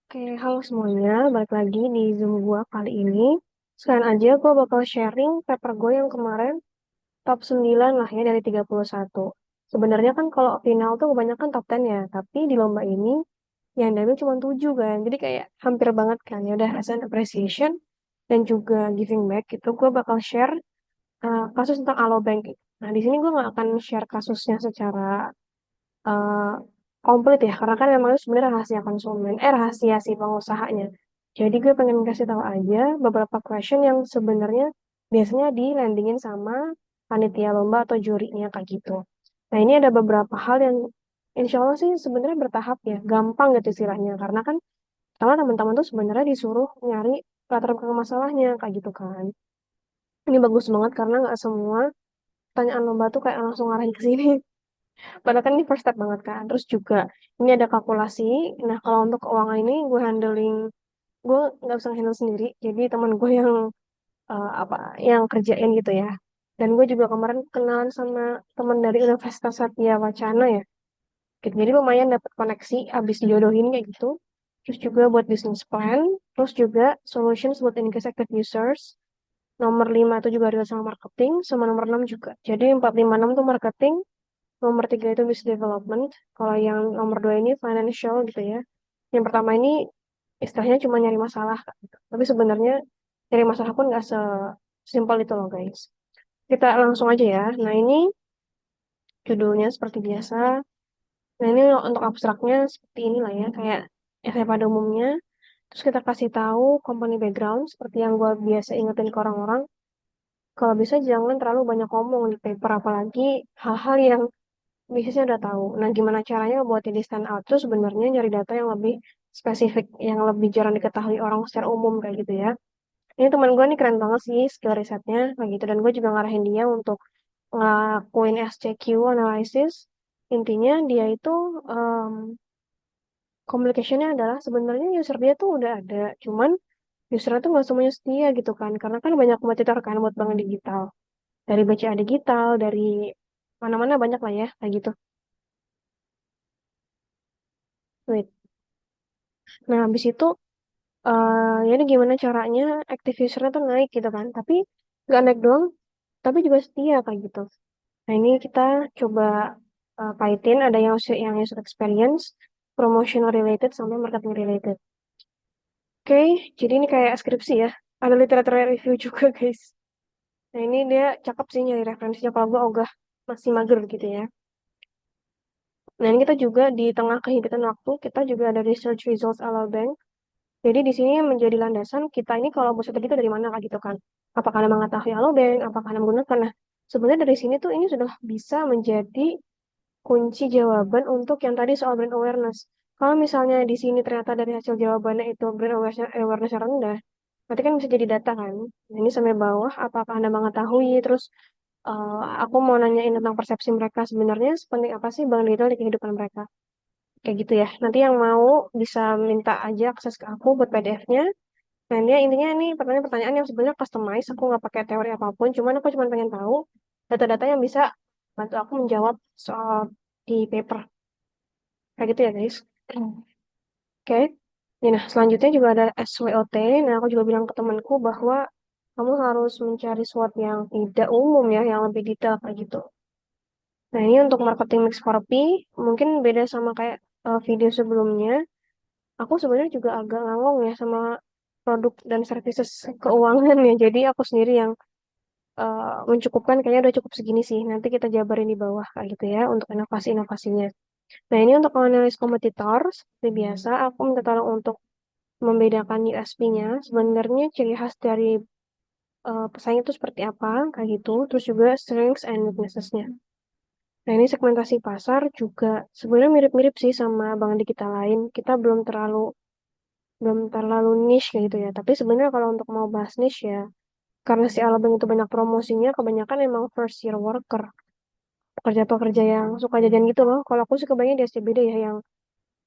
Oke, halo semuanya. Balik lagi di Zoom gua kali ini. Sekarang aja gue bakal sharing paper gue yang kemarin top 9 lah ya dari 31. Sebenarnya kan kalau final tuh kebanyakan top 10 ya, tapi di lomba ini yang diambil cuma 7 kan. Jadi kayak hampir banget kan. Ya udah as an appreciation dan juga giving back itu gue bakal share kasus tentang Alobank. Nah, di sini gue nggak akan share kasusnya secara eh, komplit ya karena kan memang itu sebenarnya rahasia konsumen rahasia si pengusahanya, jadi gue pengen kasih tahu aja beberapa question yang sebenarnya biasanya di landingin sama panitia lomba atau jurinya kayak gitu. Nah, ini ada beberapa hal yang insya Allah sih sebenarnya bertahap ya, gampang gitu istilahnya, karena kan kalau teman-teman tuh sebenarnya disuruh nyari latar belakang masalahnya kayak gitu kan. Ini bagus banget karena nggak semua pertanyaan lomba tuh kayak langsung ngarahin ke sini. Padahal kan ini first step banget kan. Terus juga ini ada kalkulasi. Nah, kalau untuk keuangan ini gue nggak bisa handle sendiri. Jadi teman gue yang yang kerjain gitu ya. Dan gue juga kemarin kenalan sama teman dari Universitas Satya Wacana ya. Gitu. Jadi lumayan dapat koneksi abis dijodohin kayak gitu. Terus juga buat business plan. Terus juga solutions buat engage active users. Nomor 5 itu juga ada sama marketing. Sama nomor 6 juga. Jadi 4, 5, 6 tuh marketing. Nomor 3 itu business development. Kalau yang nomor 2 ini financial gitu ya. Yang pertama ini istilahnya cuma nyari masalah, Kak, gitu. Tapi sebenarnya nyari masalah pun nggak sesimpel itu loh guys. Kita langsung aja ya. Nah, ini judulnya seperti biasa. Nah, ini untuk abstraknya seperti inilah ya. Kayak essay pada umumnya. Terus kita kasih tahu company background seperti yang gue biasa ingetin ke orang-orang. Kalau bisa jangan terlalu banyak ngomong di paper, apalagi hal-hal yang bisnisnya udah tahu. Nah, gimana caranya buat jadi stand out tuh sebenarnya nyari data yang lebih spesifik, yang lebih jarang diketahui orang secara umum kayak gitu ya. Ini teman gue nih keren banget sih skill risetnya kayak gitu, dan gue juga ngarahin dia untuk ngelakuin SCQ analysis. Intinya dia itu communication-nya adalah sebenarnya user dia tuh udah ada, cuman usernya tuh nggak semuanya setia gitu kan, karena kan banyak kompetitor kan buat bank digital, dari BCA Digital, dari mana-mana banyak lah ya kayak gitu. Wait. Nah, habis itu jadi gimana caranya active usernya tuh naik gitu kan, tapi nggak naik doang tapi juga setia kayak gitu. Nah, ini kita coba kaitin ada yang user experience, promotional related, sama marketing related. Oke, jadi ini kayak skripsi ya, ada literatur review juga guys. Nah, ini dia cakep sih nyari referensinya, kalau gue ogah masih mager gitu ya. Nah, ini kita juga di tengah kehidupan waktu kita juga ada research results ala bank. Jadi di sini menjadi landasan kita ini kalau mau strategi itu dari mana kak gitu kan. Apakah Anda mengetahui Alobank, apakah Anda menggunakan. Nah, sebenarnya dari sini tuh ini sudah bisa menjadi kunci jawaban untuk yang tadi soal brand awareness. Kalau misalnya di sini ternyata dari hasil jawabannya itu brand awareness rendah, berarti kan bisa jadi data kan. Nah, ini sampai bawah, apakah Anda mengetahui, terus aku mau nanyain tentang persepsi mereka sebenarnya sepenting apa sih bank digital di kehidupan mereka. Kayak gitu ya. Nanti yang mau bisa minta aja akses ke aku buat PDF-nya. Nah, dia intinya ini pertanyaan-pertanyaan yang sebenarnya customize. Aku nggak pakai teori apapun, cuman aku cuma pengen tahu data-data yang bisa bantu aku menjawab soal di paper. Kayak gitu ya, guys. Oke. Nah, selanjutnya juga ada SWOT. Nah, aku juga bilang ke temanku bahwa kamu harus mencari SWOT yang tidak umum ya, yang lebih detail kayak gitu. Nah, ini untuk marketing mix 4P, mungkin beda sama kayak video sebelumnya. Aku sebenarnya juga agak ngangong ya sama produk dan services keuangan ya. Jadi aku sendiri yang mencukupkan, kayaknya udah cukup segini sih. Nanti kita jabarin di bawah kayak gitu ya untuk inovasi-inovasinya. Nah, ini untuk analis kompetitor, seperti biasa aku minta tolong untuk membedakan USP-nya. Sebenarnya ciri khas dari pesaing itu seperti apa kayak gitu. Terus juga strengths and weaknesses-nya. Nah, ini segmentasi pasar juga sebenarnya mirip-mirip sih sama bank digital lain. Kita belum terlalu niche kayak gitu ya. Tapi sebenarnya kalau untuk mau bahas niche ya, karena si Alabang itu banyak promosinya, kebanyakan emang first year worker, pekerja-pekerja yang suka jajan gitu loh. Kalau aku sih kebanyakan di SCBD ya, yang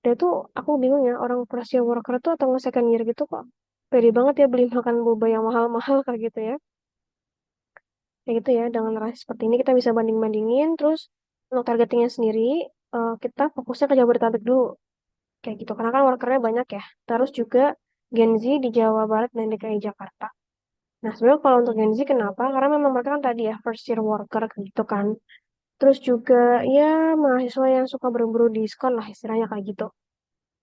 dia tuh aku bingung ya, orang first year worker tuh atau second year gitu kok pede banget ya beli makan boba yang mahal-mahal kayak gitu ya. Kayak gitu ya, dengan rasio seperti ini kita bisa banding-bandingin. Terus untuk targetingnya sendiri, kita fokusnya ke Jabodetabek dulu. kayak gitu. Karena kan workernya banyak ya. Terus juga Gen Z di Jawa Barat dan DKI Jakarta. Nah, sebenarnya kalau untuk Gen Z kenapa? Karena memang mereka kan tadi ya first year worker gitu kan. Terus juga ya mahasiswa yang suka berburu diskon lah istilahnya kayak gitu.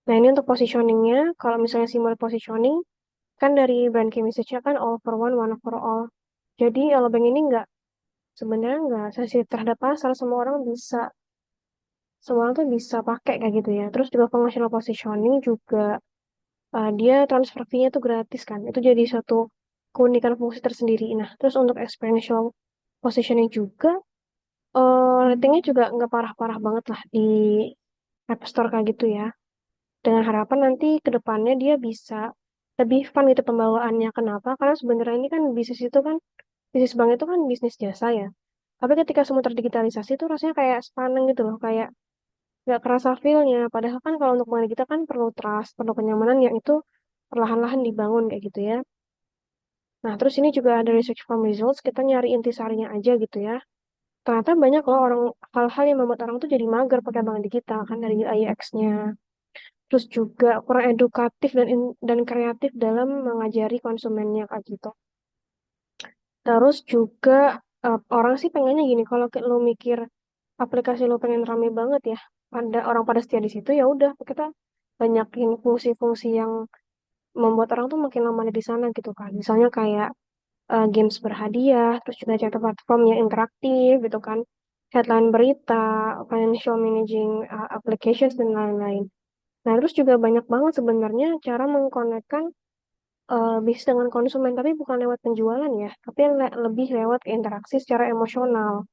Nah, ini untuk positioningnya, kalau misalnya simbol positioning, kan dari brand key message-nya kan all for one for all. Jadi Alobank ini sebenarnya nggak sensitif terhadap pasar, semua orang tuh bisa pakai kayak gitu ya. Terus juga functional positioning juga dia transfer fee-nya tuh gratis kan. Itu jadi satu keunikan fungsi tersendiri. Nah, terus untuk experiential positioning juga, ratingnya juga nggak parah-parah banget lah di App Store kayak gitu ya. Dengan harapan nanti ke depannya dia bisa lebih fun gitu pembawaannya. Kenapa? Karena sebenarnya ini kan bisnis bank itu kan bisnis jasa ya. Tapi ketika semua terdigitalisasi tuh rasanya kayak sepaneng gitu loh, kayak nggak kerasa feel-nya. Padahal kan kalau untuk bank kita kan perlu trust, perlu kenyamanan yang itu perlahan-lahan dibangun kayak gitu ya. Nah, terus ini juga ada research from results, kita nyari intisarinya aja gitu ya. Ternyata banyak loh hal-hal yang membuat orang tuh jadi mager pakai bank digital kan dari UX-nya. Terus juga kurang edukatif dan kreatif dalam mengajari konsumennya kayak gitu. Terus juga orang sih pengennya gini, kalau lo mikir aplikasi lo pengen rame banget ya, orang pada setia di situ ya udah kita banyakin fungsi-fungsi yang membuat orang tuh makin lama ada di sana gitu kan. Misalnya kayak games berhadiah, terus juga chat platform yang interaktif gitu kan, headline berita, financial managing applications dan lain-lain. Nah, terus juga banyak banget sebenarnya cara mengkonekkan bisnis dengan konsumen, tapi bukan lewat penjualan ya, tapi lebih lewat interaksi secara emosional.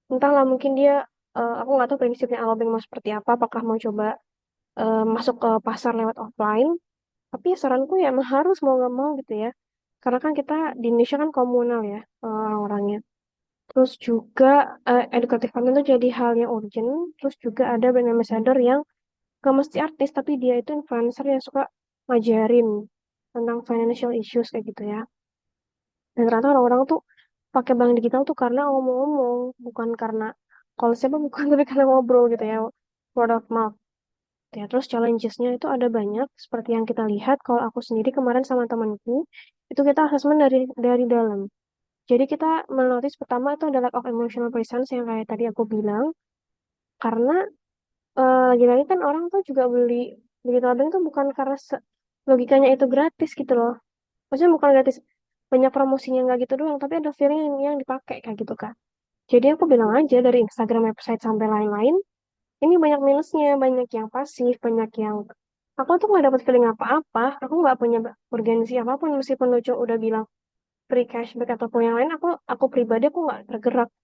Entahlah, mungkin dia, aku nggak tahu prinsipnya Alobank mau seperti apa, apakah mau coba masuk ke pasar lewat offline, tapi saranku ya emang harus mau nggak mau gitu ya. Karena kan kita di Indonesia kan komunal ya orang-orangnya. Terus juga educative content itu jadi hal yang urgent. Terus juga ada brand ambassador yang gak mesti artis, tapi dia itu influencer yang suka ngajarin tentang financial issues kayak gitu ya. Dan ternyata orang-orang tuh pakai bank digital tuh karena ngomong-ngomong, bukan karena kalau siapa bukan, tapi karena ngobrol gitu ya, word of mouth. Ya, terus challenges-nya itu ada banyak, seperti yang kita lihat kalau aku sendiri kemarin sama temanku, itu kita assessment dari dalam. Jadi kita menotis pertama itu ada lack of emotional presence yang kayak tadi aku bilang, karena lagi-lagi kan orang tuh juga beli digital bank tuh bukan karena logikanya itu gratis gitu loh. Maksudnya bukan gratis, banyak promosinya nggak gitu doang, tapi ada feeling yang dipakai kayak gitu kan. Jadi aku bilang aja dari Instagram, website sampai lain-lain, ini banyak minusnya, banyak yang pasif, banyak yang aku tuh nggak dapat feeling apa-apa, aku nggak punya urgensi apapun meskipun lucu udah bilang free cashback ataupun yang lain, aku pribadi aku nggak tergerak.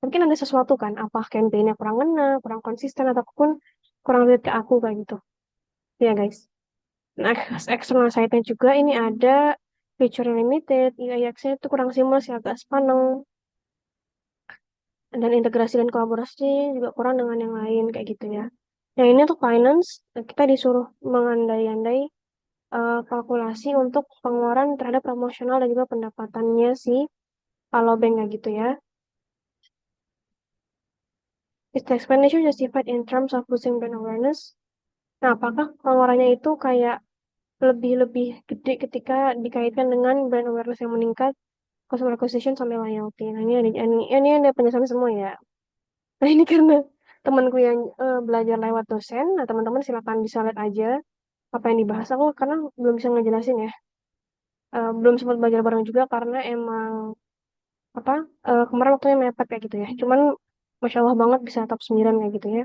Mungkin ada sesuatu kan, apa campaignnya kurang ngena, kurang konsisten ataupun kurang relate ke aku kayak gitu. Ya guys. Nah, external side-nya juga ini ada feature limited, UX-nya itu kurang seamless ya, agak sepaneng, dan integrasi dan kolaborasi juga kurang dengan yang lain kayak gitu ya. Nah, ini untuk finance, kita disuruh mengandai-andai kalkulasi untuk pengeluaran terhadap promosional dan juga pendapatannya si Alobank kayak gitu ya. Is the expenditure justified in terms of boosting brand awareness? Nah, apakah pengeluarannya itu kayak lebih-lebih gede ketika dikaitkan dengan brand awareness yang meningkat, customer acquisition sampai loyalty. Nah, ini ada penjelasan semua ya. Nah, ini karena temanku yang belajar lewat dosen, nah teman-teman silakan bisa lihat aja apa yang dibahas. Aku karena belum bisa ngejelasin ya. Belum sempat belajar bareng juga karena emang apa kemarin waktunya mepet kayak gitu ya. Cuman Masya Allah banget bisa top 9 kayak gitu ya.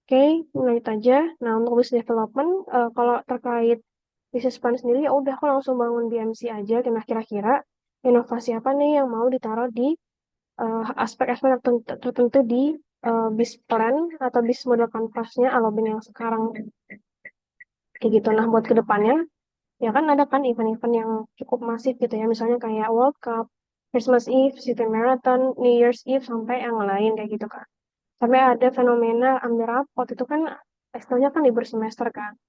Oke, lanjut aja. Nah, untuk business development, kalau terkait bisnis plan sendiri, ya udah aku langsung bangun BMC aja. Nah, kira-kira inovasi apa nih yang mau ditaruh di aspek-aspek tertentu di bis plan atau bis model kanvasnya Alobank yang sekarang kayak gitu. Nah, buat kedepannya ya kan ada kan event-event yang cukup masif gitu ya, misalnya kayak World Cup, Christmas Eve, City Marathon, New Year's Eve sampai yang lain kayak gitu kan. Sampai ada fenomena ambil rapot itu kan istilahnya kan libur semester kan.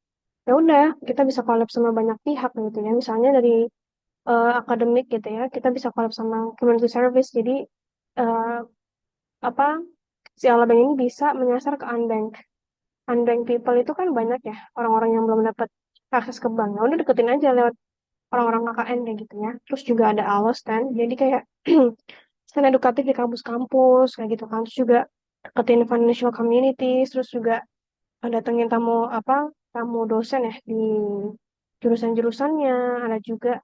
Ya udah kita bisa collab sama banyak pihak gitu ya, misalnya dari akademik gitu ya, kita bisa collab sama community service. Jadi eh, apa si Alobank ini bisa menyasar ke unbank unbanked people itu kan banyak ya, orang-orang yang belum dapat akses ke bank. Nah, udah deketin aja lewat orang-orang KKN kayak gitu ya. Terus juga ada ALOS kan, jadi kayak stand edukatif di kampus-kampus kayak gitu kan. Terus juga deketin financial communities, terus juga datengin tamu dosen ya di jurusan-jurusannya. Ada juga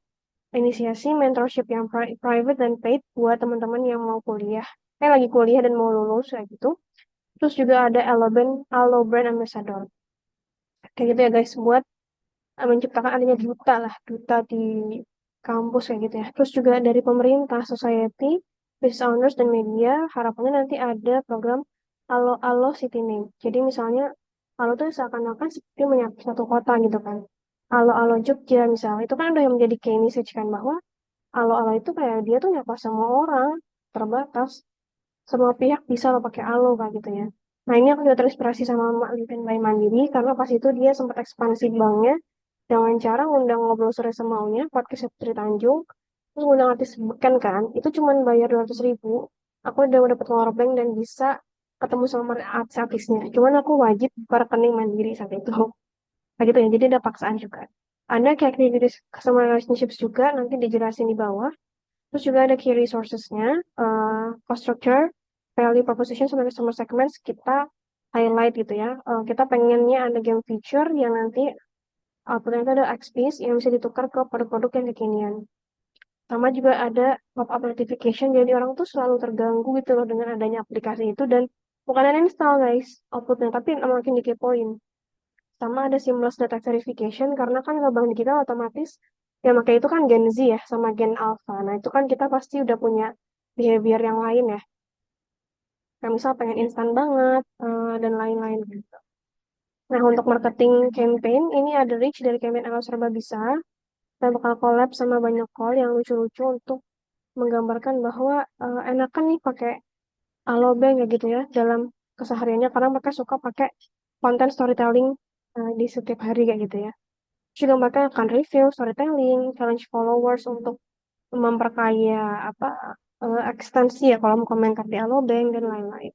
inisiasi mentorship yang private dan paid buat teman-teman yang mau kuliah, lagi kuliah dan mau lulus kayak gitu. Terus juga ada Alo Brand Ambassador. Kayak gitu ya guys, buat menciptakan adanya duta lah, duta di kampus kayak gitu ya. Terus juga dari pemerintah, society, business owners, dan media, harapannya nanti ada program Alo Alo City Name. Jadi misalnya, Alo tuh seakan-akan seperti menyatu satu kota gitu kan. Alo Alo Jogja misalnya, itu kan udah yang menjadi key message kan, bahwa Alo Alo itu kayak dia tuh nyapa semua orang, terbatas. Semua pihak bisa lo pakai Alo kayak gitu ya. Nah ini aku juga terinspirasi sama Mak Livin by Mandiri karena pas itu dia sempat ekspansi banknya dengan cara ngundang ngobrol sore semaunya podcast Putri Tanjung, terus ngundang artis beken kan, itu cuman bayar 200.000. Aku udah dapet power bank dan bisa ketemu sama artis-artisnya. Cuman aku wajib buka rekening Mandiri saat itu. Kayak gitu ya, jadi ada paksaan juga. Ada kayak activities customer relationships juga, nanti dijelasin di bawah. Terus juga ada key resources-nya, cost structure, value proposition, sama customer segments kita highlight gitu ya. Kita pengennya ada game feature yang nanti outputnya itu ada XPs yang bisa ditukar ke produk-produk yang kekinian. Sama juga ada pop-up notification, jadi orang tuh selalu terganggu gitu loh dengan adanya aplikasi itu dan bukan ada install guys outputnya, tapi makin dikepoin. Sama ada seamless data verification karena kan kalau bank digital otomatis yang pakai itu kan Gen Z ya sama Gen Alpha. Nah itu kan kita pasti udah punya behavior yang lain ya. Kayak misal pengen instan banget dan lain-lain gitu. Nah untuk marketing campaign ini ada reach dari campaign Alo Serba Bisa. Kita bakal collab sama banyak call yang lucu-lucu untuk menggambarkan bahwa enakan nih pakai Alobank ya gitu ya dalam kesehariannya karena mereka suka pakai konten storytelling di setiap hari kayak gitu ya. Juga mereka akan review storytelling, challenge followers untuk memperkaya apa ekstensi ya kalau mau komentar di Alobank dan lain-lain.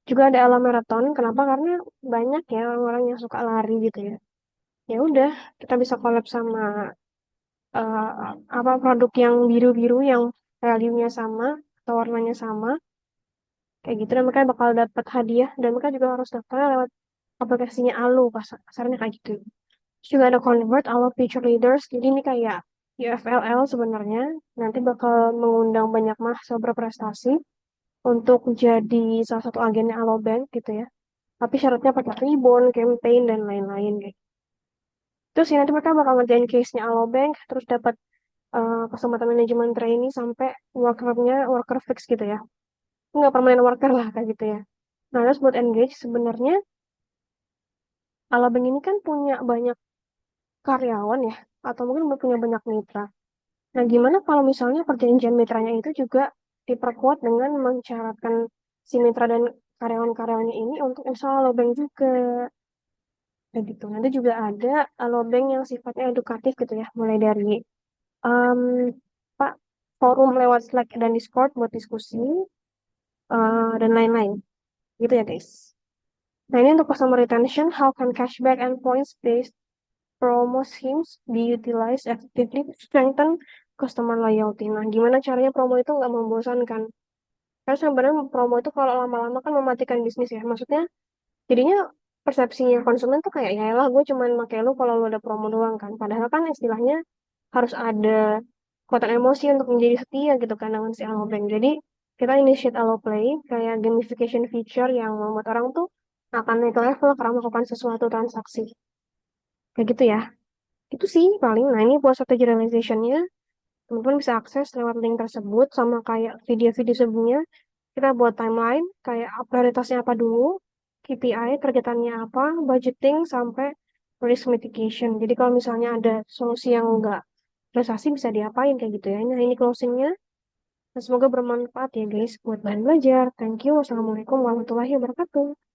Juga ada Alo Marathon, kenapa? Karena banyak ya orang-orang yang suka lari gitu ya. Ya udah, kita bisa collab sama eh, produk yang biru-biru yang value-nya sama atau warnanya sama kayak gitu dan mereka bakal dapat hadiah dan mereka juga harus daftar lewat aplikasinya Alo kasarnya kayak gitu. Terus juga ada Convert Alo Future Leaders, jadi ini kayak UFLL sebenarnya nanti bakal mengundang banyak mahasiswa berprestasi untuk jadi salah satu agennya Alo Bank gitu ya, tapi syaratnya pakai ribbon, campaign dan lain-lain kayak gitu. Terus ya nanti mereka bakal ngerjain case-nya Alo Bank terus dapat kesempatan manajemen trainee sampai worker fix gitu ya, nggak permanent worker lah kayak gitu ya. Nah, terus buat engage sebenarnya Alabang ini kan punya banyak karyawan ya, atau mungkin punya banyak mitra. Nah, gimana kalau misalnya perjanjian mitranya itu juga diperkuat dengan mensyaratkan si mitra dan karyawan-karyawannya ini untuk install Alobank juga. Kayak gitu. Nanti juga ada Alobank yang sifatnya edukatif gitu ya, mulai dari um, Pak forum lewat Slack dan Discord buat diskusi dan lain-lain. Gitu ya, guys. Nah, ini untuk customer retention, how can cashback and points-based promo schemes be utilized effectively to strengthen customer loyalty. Nah, gimana caranya promo itu nggak membosankan? Karena sebenarnya promo itu kalau lama-lama kan mematikan bisnis ya. Maksudnya, jadinya persepsinya konsumen tuh kayak, ya lah gue cuman pakai lu kalau lu ada promo doang kan. Padahal kan istilahnya harus ada kekuatan emosi untuk menjadi setia gitu kan dengan si Alobank. Jadi, kita initiate Aloplay, kayak gamification feature yang membuat orang tuh akan naik level karena melakukan sesuatu transaksi. Kayak gitu ya. Itu sih paling. Nah, ini buat strategi realization-nya, teman-teman bisa akses lewat link tersebut sama kayak video-video sebelumnya. Kita buat timeline, kayak prioritasnya apa dulu, KPI, targetannya apa, budgeting, sampai risk mitigation. Jadi kalau misalnya ada solusi yang enggak realisasi bisa diapain kayak gitu ya. Nah, ini closing-nya. Semoga bermanfaat ya guys buat bahan belajar. Thank you. Wassalamualaikum warahmatullahi wabarakatuh.